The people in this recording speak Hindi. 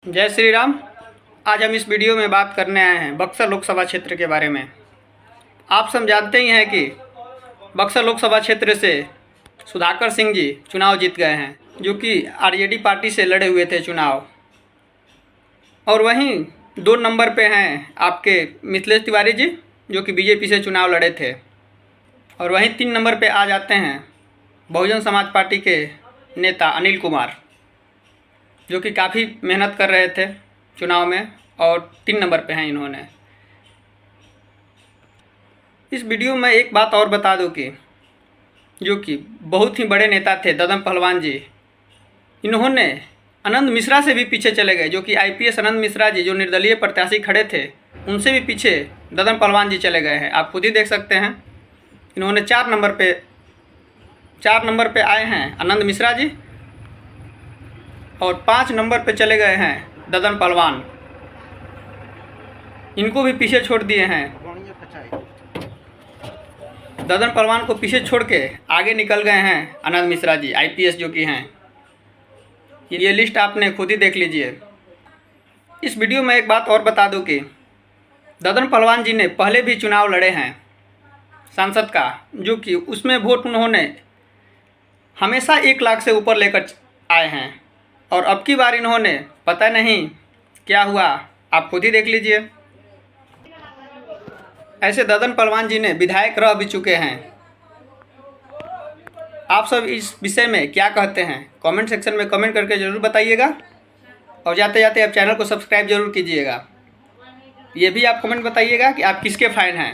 जय श्री राम। आज हम इस वीडियो में बात करने आए हैं बक्सर लोकसभा क्षेत्र के बारे में। आप सब जानते ही हैं कि बक्सर लोकसभा क्षेत्र से सुधाकर सिंह जी चुनाव जीत गए हैं, जो कि आरजेडी पार्टी से लड़े हुए थे चुनाव। और वहीं 2 नंबर पे हैं आपके मिथिलेश तिवारी जी, जो कि बीजेपी से चुनाव लड़े थे। और वहीं 3 नंबर पे आ जाते हैं बहुजन समाज पार्टी के नेता अनिल कुमार, जो कि काफ़ी मेहनत कर रहे थे चुनाव में, और 3 नंबर पे हैं इन्होंने। इस वीडियो में एक बात और बता दूं कि जो कि बहुत ही बड़े नेता थे ददन पहलवान जी, इन्होंने आनंद मिश्रा से भी पीछे चले गए। जो कि आईपीएस आनंद मिश्रा जी, जो निर्दलीय प्रत्याशी खड़े थे, उनसे भी पीछे ददन पहलवान जी चले गए हैं। आप खुद ही देख सकते हैं। इन्होंने 4 नंबर पे आए हैं आनंद मिश्रा जी, और 5 नंबर पे चले गए हैं ददन पहलवान। इनको भी पीछे छोड़ दिए हैं। ददन पहलवान को पीछे छोड़ के आगे निकल गए हैं आनंद मिश्रा जी, आईपीएस जो कि हैं। ये लिस्ट आपने खुद ही देख लीजिए। इस वीडियो में एक बात और बता दूं कि ददन पहलवान जी ने पहले भी चुनाव लड़े हैं सांसद का, जो कि उसमें वोट उन्होंने हमेशा 1 लाख से ऊपर लेकर आए हैं। और अब की बार इन्होंने पता नहीं क्या हुआ, आप खुद ही देख लीजिए। ऐसे ददन पहलवान जी ने विधायक रह भी चुके हैं। आप सब इस विषय में क्या कहते हैं, कमेंट सेक्शन में कमेंट करके ज़रूर बताइएगा। और जाते जाते आप चैनल को सब्सक्राइब जरूर कीजिएगा। ये भी आप कमेंट बताइएगा कि आप किसके फैन हैं।